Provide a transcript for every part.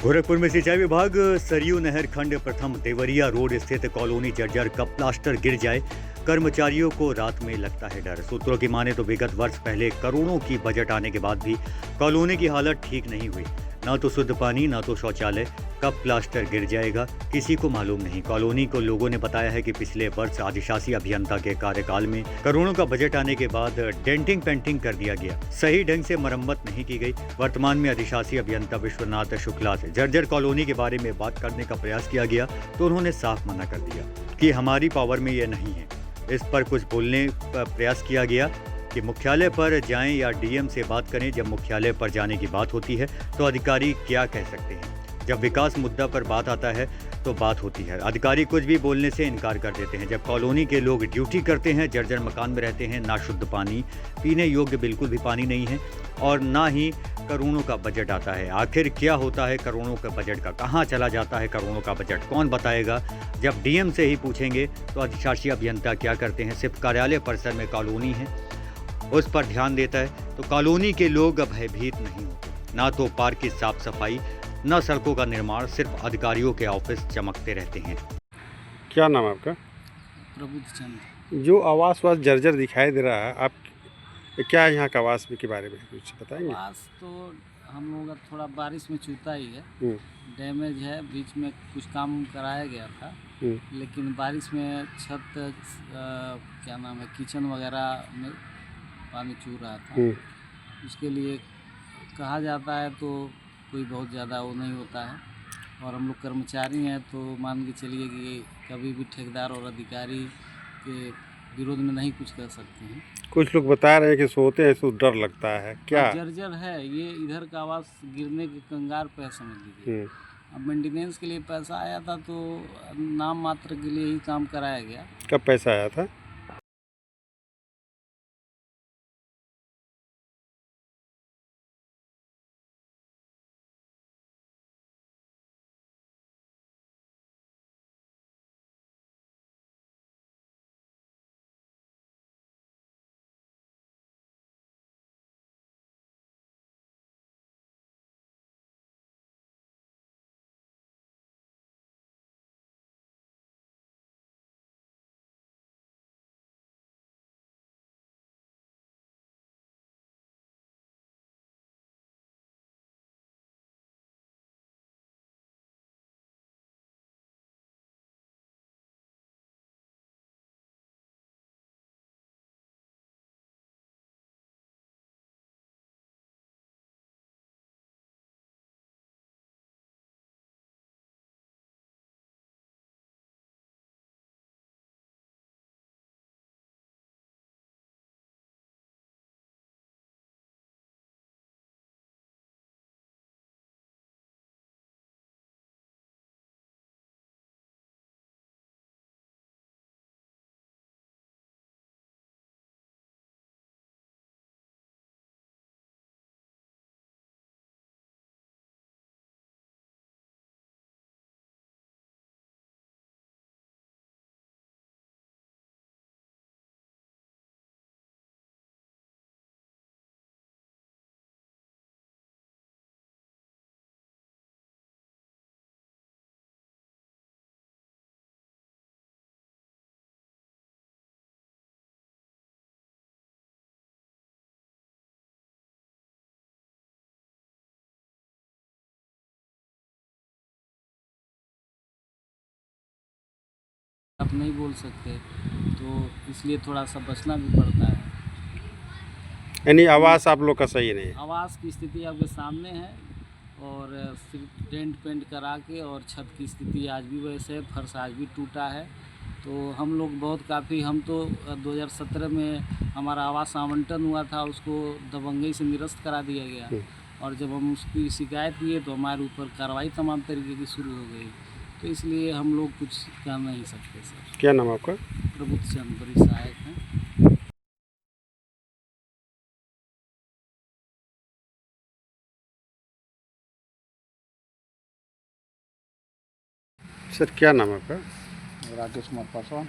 गोरखपुर में सिंचाई विभाग सरयू नहर खंड प्रथम देवरिया रोड स्थित कॉलोनी जर्जर कब प्लास्टर गिर जाए, कर्मचारियों को रात में लगता है डर। सूत्रों की माने तो विगत वर्ष पहले करोड़ों की बजट आने के बाद भी कॉलोनी की हालत ठीक नहीं हुई। न तो शुद्ध पानी, न तो शौचालय। कब प्लास्टर गिर जाएगा किसी को मालूम नहीं। कॉलोनी को लोगों ने बताया है कि पिछले वर्ष अधिशासी अभियंता के कार्यकाल में करोड़ों का बजट आने के बाद डेंटिंग पेंटिंग कर दिया गया, सही ढंग से मरम्मत नहीं की गई। वर्तमान में अधिशासी अभियंता विश्वनाथ शुक्ला से जर्जर कॉलोनी के बारे में बात करने का प्रयास किया गया तो उन्होंने साफ मना कर दिया कि हमारी पावर में ये नहीं है। इस पर कुछ बोलने का प्रयास किया गया कि मुख्यालय पर जाएं या डीएम से बात करें। जब मुख्यालय पर जाने की बात होती है तो अधिकारी क्या कह सकते हैं। जब विकास मुद्दा पर बात आता है तो बात होती है, अधिकारी कुछ भी बोलने से इनकार कर देते हैं। जब कॉलोनी के लोग ड्यूटी करते हैं, जर्जर मकान में रहते हैं, ना शुद्ध पानी, पीने योग्य बिल्कुल भी पानी नहीं है और ना ही करोड़ों का बजट आता है। आखिर क्या होता है करोड़ों का बजट का, कहाँ चला जाता है करोड़ों का बजट, कौन बताएगा। जब डीएम से ही पूछेंगे तो अधिशासी अभियंता क्या करते हैं, सिर्फ कार्यालय परिसर में कॉलोनी है उस पर ध्यान देता है तो कॉलोनी के लोग भयभीत नहीं होते। ना तो पार्क की साफ सफाई, न सड़कों का निर्माण, सिर्फ अधिकारियों के ऑफिस चमकते रहते हैं। क्या नाम है आपका? प्रबुद्ध चंद। जो आवास वास जर्जर दिखाई दे रहा है, आप क्या यहाँ का आवास के बारे में कुछ बताएंगे? आवास तो हम लोग का थोड़ा बारिश में चूता ही है, डैमेज है। बीच में कुछ काम कराया गया था लेकिन बारिश में छत क्या नाम है किचन वगैरह में पानी चू रहा था। उसके लिए कहा जाता है तो कोई बहुत ज़्यादा वो नहीं होता है और हम लोग कर्मचारी हैं तो मान के चलिए कि कभी भी ठेकेदार और अधिकारी के विरोध में नहीं कुछ कर सकते हैं। कुछ लोग बता रहे हैं कि सोते हैं तो डर लगता है, क्या? जर्जर है ये, इधर का आवास गिरने के कंगार पे समझ लीजिए। अब मेंटेनेंस के लिए पैसा आया था तो नाम मात्र के लिए ही काम कराया गया। कब पैसा आया था? आप नहीं बोल सकते तो इसलिए थोड़ा सा बचना भी पड़ता है। यानी आवास आप लोग का सही नहीं है? आवास की स्थिति आपके सामने है और सिर्फ डेंट पेंट करा के, और छत की स्थिति आज भी वैसे है, फर्श आज भी टूटा है। तो हम लोग बहुत काफ़ी, हम तो 2017 में हमारा आवास आवंटन हुआ था, उसको दबंगई से निरस्त करा दिया गया और जब हम उसकी शिकायत किए तो हमारे ऊपर कार्रवाई तमाम तरीके की शुरू हो गई। तो इसलिए हम लोग कुछ कर नहीं सकते सर। क्या नाम आपका? प्रबुद्ध चंद, बड़ी सहायक हैं। सर क्या नाम है आपका? राकेश कुमार पासवान।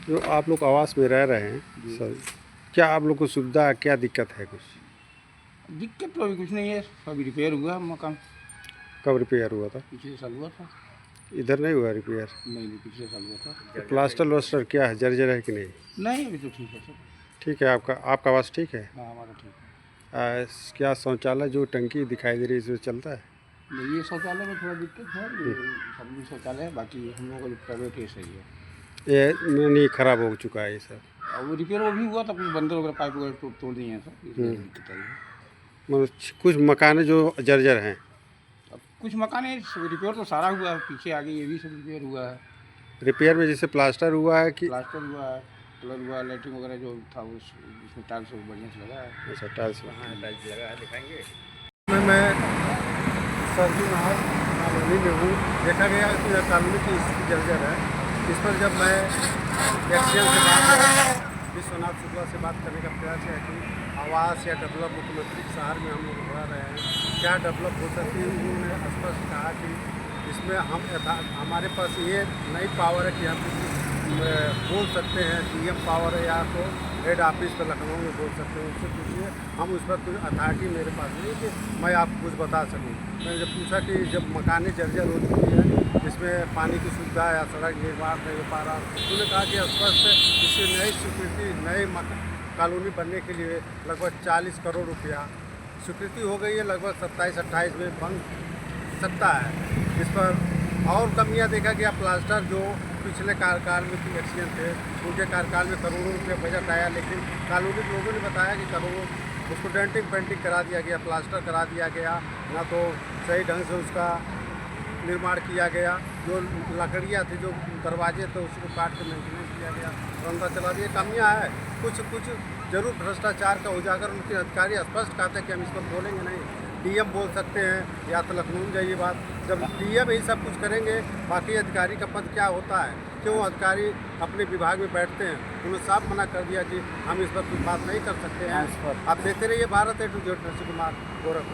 जो आप लोग आवास में रह रहे हैं सर, क्या आप लोग को सुविधा, क्या दिक्कत है कुछ? दिक्कत तो अभी कुछ नहीं है, अभी रिपेयर हुआ है मकान। कब रिपेयर हुआ था? पिछले साल हुआ था। इधर नहीं हुआ रिपेयर? नहीं पिछले साल हुआ था। तो प्लास्टर व्लास्टर क्या है, जर्जर है कि नहीं? नहीं अभी तो ठीक है सर। ठीक है, आपका आवाज़ ठीक है? हाँ हमारा ठीक है। क्या शौचालय जो टंकी दिखाई दे रही है इसमें चलता है? नहीं ये शौचालय में थोड़ा दिक्कत है, ये सर्विस शौचालय है, बाकी हम लोगों का जो प्राइवेट है सही है। ये नहीं खराब हो चुका है ये सब? और वो रिपेयर वो भी हुआ था, कुछ बंदर वगैरह पाइप वगैरह तोड़ दिए हैं सर, इसलिए दिक्कत आई है। मतलब कुछ मकान जो जर्जर हैं? अब कुछ मकान है रिपेयर तो सारा हुआ है, पीछे आगे ये भी सब रिपेयर हुआ है। रिपेयर में जैसे प्लास्टर हुआ है कि? प्लास्टर हुआ है, कलर हुआ है, लाइटिंग वगैरह जो था उसमें टाइल्स सब बढ़िया से लगा है। अच्छा, टाइल्स लगा है, दिखाएंगे। मैं सरयू नहर कॉलोनी में हूँ। देखा गया कि यह कॉलोनी की स्थिति जर्जर है। इस पर जब मैं एक्सीडेंट से बात विश्वनाथ शुक्ला से बात करने का प्रयास है कि आवास या डेवलप मुख्यमंत्री शहर में हम लोग बढ़ा रहे हैं, क्या डेवलप हो सकती है। उन्होंने स्पष्ट कहा कि इसमें हमारे पास ये नई पावर है कि हम बोल सकते हैं, डीएम पावर है या तो हेड ऑफिस पर लखनऊ में बोल सकते हैं, उससे पूछिए। हम उस पर कुछ अथॉरिटी मेरे पास नहीं कि मैं आपको कुछ बता सकूं। मैंने जब पूछा कि जब मकानें जर्जर हो चुकी है, इसमें पानी की सुविधा या सड़क निर्माण नहीं हो पा रहा, उन्होंने कहा कि स्पष्ट इसकी नई स्वीकृति नई कॉलोनी बनने के लिए लगभग 40 करोड़ रुपया स्वीकृति हो गई है, लगभग 27-28 में बन सकता है। इस पर और कमियां देखा गया। प्लास्टर जो पिछले कार्यकाल में भी एक्सीडेंट थे, उनके कार्यकाल में करोड़ों रुपये बजट आया, लेकिन कॉलोनी के लोगों ने बताया कि करोड़ों उसको डेंटिंग पेंटिंग करा दिया गया, प्लास्टर करा दिया गया, ना तो सही ढंग से उसका निर्माण किया गया। जो लकड़ियाँ थी, जो दरवाजे थे, उसको काट के मेंटेनेंस किया गया, रंगा चला दिया। कमियाँ है, कुछ जरूर भ्रष्टाचार का उजागर उनके अधिकारी स्पष्ट कहते हैं कि हम इस पर बोलेंगे नहीं। डीएम बोल सकते हैं या तो लखनऊ में जाइए बात। जब डीएम ही सब कुछ करेंगे, बाकी अधिकारी का पद क्या होता है? क्यों अधिकारी अपने विभाग में बैठते हैं? उन्होंने साफ मना कर दिया कि हम इस पर कुछ बात नहीं कर सकते हैं। आप देखते रहिए Bharat A to Z, Kumar Gorakhpur.